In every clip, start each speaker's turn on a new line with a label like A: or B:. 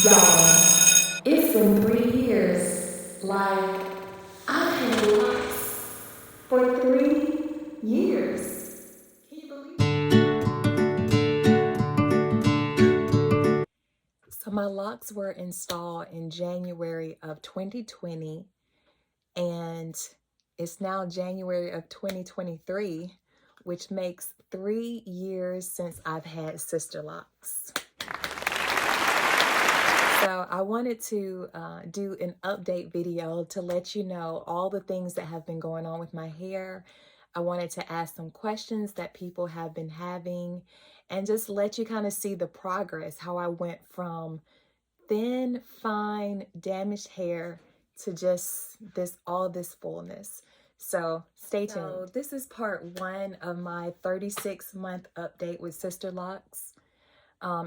A: Y'all, it's been 3 years. Like, I've had locks for 3 years. Can you believe it? So my locks were installed in January of 2020, and it's now January of 2023, which makes 3 years since I've had Sisterlocks. So I wanted to do an update video to let you know all the things that have been going on with my hair. I wanted to ask some questions that people have been having and just let you kind of see the progress, how I went from thin, fine, damaged hair to just all this fullness. So stay tuned. So this is part 1 of my 36-month update with Sisterlocks.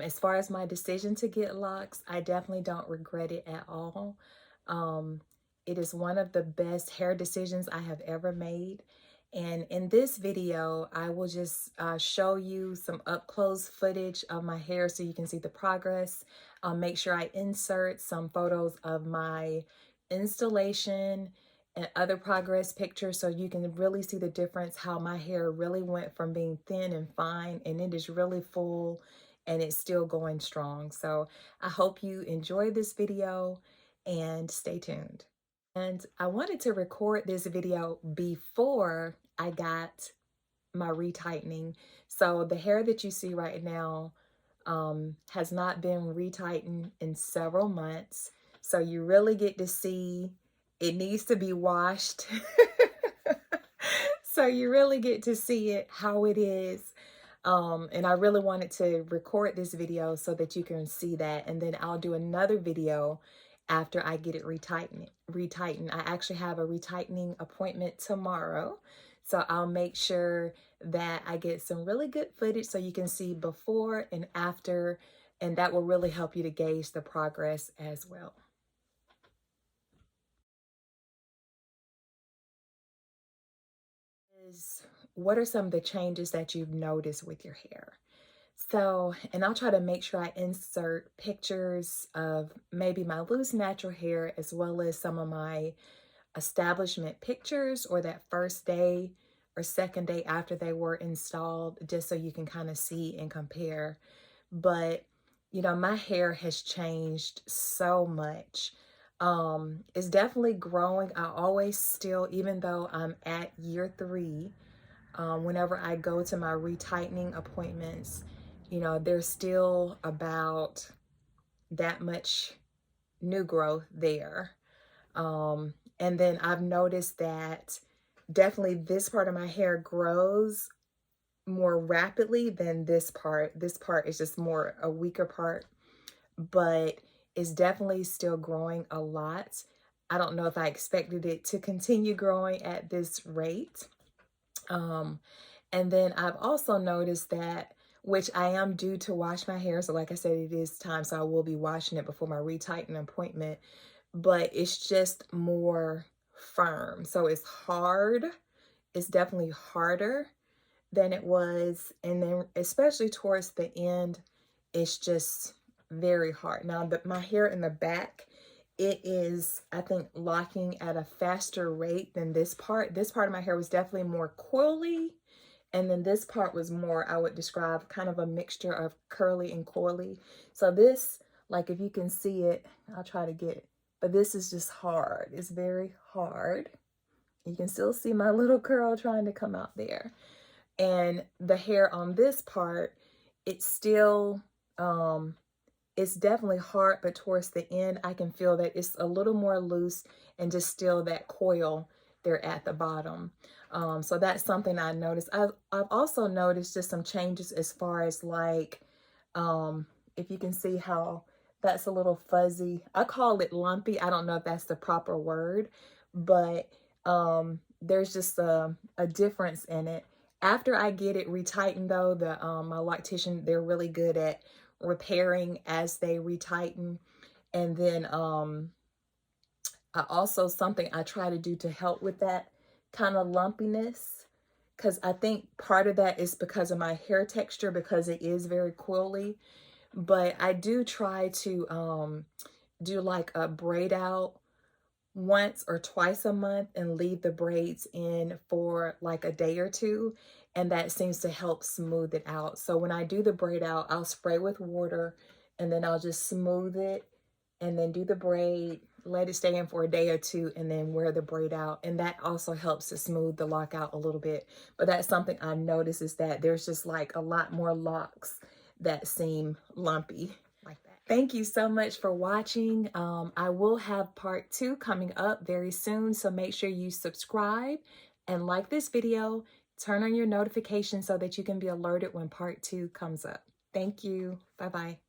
A: As far as my decision to get locks, I definitely don't regret it at all. It is one of the best hair decisions I have ever made. And in this video, I will just show you some up-close footage of my hair so you can see the progress. I'll make sure I insert some photos of my installation and other progress pictures so you can really see the difference, how my hair really went from being thin and fine, and it is really full and it's still going strong. So I hope you enjoy this video and stay tuned. And I wanted to record this video before I got my retightening. So the hair that you see right now has not been retightened in several months. So you really get to see it needs to be washed. So you really get to see it how it is. And I really wanted to record this video so that you can see that. And then I'll do another video after I get it retightened. I actually have a retightening appointment tomorrow. So I'll make sure that I get some really good footage so you can see before and after. And that will really help you to gauge the progress as well. What are some of the changes that you've noticed with your hair? So, and I'll try to make sure I insert pictures of maybe my loose natural hair as well as some of my establishment pictures or that first day or second day after they were installed, just so you can kind of see and compare. But, you know, my hair has changed so much. It's definitely growing. I always still, even though I'm at year 3, whenever I go to my retightening appointments, you know, there's still about that much new growth there. And then I've noticed that definitely this part of my hair grows more rapidly than this part. This part is just more a weaker part, but it's definitely still growing a lot. I don't know if I expected it to continue growing at this rate. And then I've also noticed that, which I am due to wash my hair. So like I said, it is time. So I will be washing it before my retightening appointment, but it's just more firm. So it's hard. It's definitely harder than it was. And then especially towards the end, it's just very hard. Now my hair in the back, it is, I think, locking at a faster rate than this part. This part of my hair was definitely more coily. And then this part was more, I would describe, kind of a mixture of curly and coily. So this, like if you can see it, I'll try to get it. But this is just hard. It's very hard. You can still see my little curl trying to come out there. And the hair on this part, it's still, it's definitely hard, but towards the end, I can feel that it's a little more loose and just still that coil there at the bottom. So that's something I noticed. I've also noticed just some changes as far as like, if you can see how that's a little fuzzy. I call it lumpy. I don't know if that's the proper word, but there's just a difference in it. After I get it retightened though, my loctician, they're really good at repairing as they retighten. And then I also, something I try to do to help with that kind of lumpiness, because I think part of that is because of my hair texture, because it is very coily. but I do try to do like a braid out once or twice a month and leave the braids in for like a day or two, and that seems to help smooth it out. So when I do the braid out, I'll spray with water and then I'll just smooth it and then do the braid, let it stay in for a day or two, and then wear the braid out. And that also helps to smooth the lock out a little bit. But that's something I notice, is that there's just like a lot more locks that seem lumpy like that. Thank you so much for watching. I will have part 2 coming up very soon, so make sure you subscribe and like this video. Turn on your notifications so that you can be alerted when part 2 comes up. Thank you. Bye-bye.